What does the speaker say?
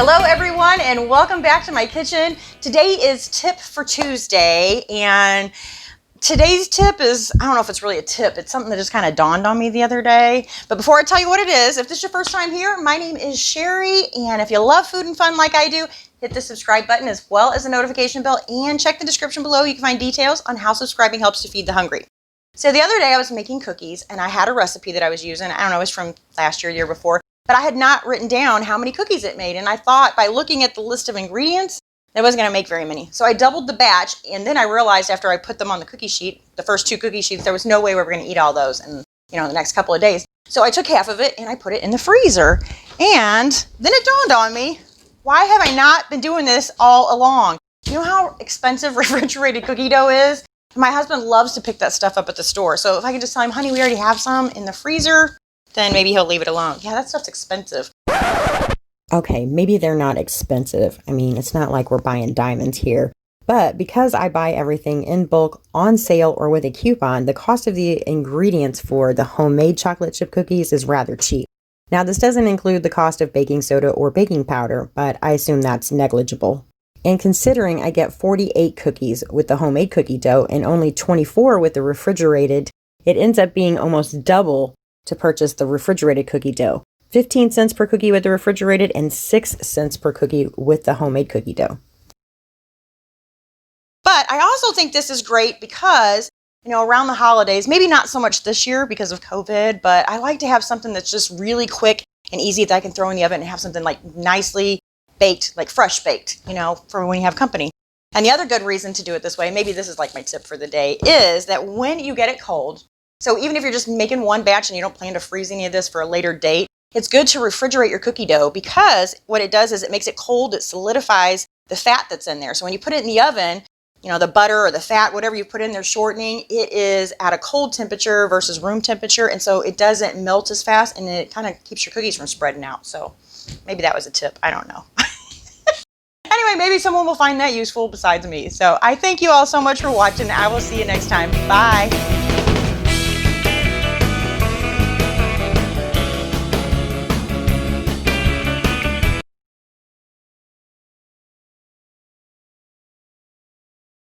Hello everyone and welcome back to my kitchen. Today is Tip for Tuesday, and today's tip is, I don't know if it's really a tip, it's something that just kind of dawned on me the other day. But before I tell you what it is, if this is your first time here, my name is Cheri, and if you love food and fun like I do, hit the subscribe button as well as the notification bell, and check the description below. You can find details on how subscribing helps to feed the hungry. So the other day I was making cookies and I had a recipe that I was using. I don't know, it was from last year, the year before. But I had not written down how many cookies it made. And I thought by looking at the list of ingredients, I wasn't going to make very many. So I doubled the batch. And then I realized after I put them on the cookie sheet, the first 2 cookie sheets, there was no way we were going to eat all those in, the next couple of days. So I took half of it and I put it in the freezer. And then it dawned on me, why have I not been doing this all along? You know how expensive refrigerated cookie dough is? My husband loves to pick that stuff up at the store. So if I could just tell him, honey, we already have some in the freezer, then maybe he'll leave it alone. Yeah, that stuff's expensive. Okay, maybe they're not expensive. I mean, it's not like we're buying diamonds here. But because I buy everything in bulk, on sale, or with a coupon, the cost of the ingredients for the homemade chocolate chip cookies is rather cheap. Now, this doesn't include the cost of baking soda or baking powder, but I assume that's negligible. And considering I get 48 cookies with the homemade cookie dough and only 24 with the refrigerated, it ends up being almost double to purchase the refrigerated cookie dough. 15 cents per cookie with the refrigerated and 6 cents per cookie with the homemade cookie dough. But I also think this is great because, around the holidays, maybe not so much this year because of COVID, but I like to have something that's just really quick and easy that I can throw in the oven and have something like nicely baked, like fresh baked, for when you have company. And the other good reason to do it this way, maybe this is like my tip for the day, is that when you get it cold, so even if you're just making one batch and you don't plan to freeze any of this for a later date, it's good to refrigerate your cookie dough because what it does is it makes it cold, it solidifies the fat that's in there. So when you put it in the oven, the butter or the fat, whatever you put in there shortening, it is at a cold temperature versus room temperature. And so it doesn't melt as fast and it kind of keeps your cookies from spreading out. So maybe that was a tip. I don't know. Anyway, maybe someone will find that useful besides me. So I thank you all so much for watching. I will see you next time. Bye.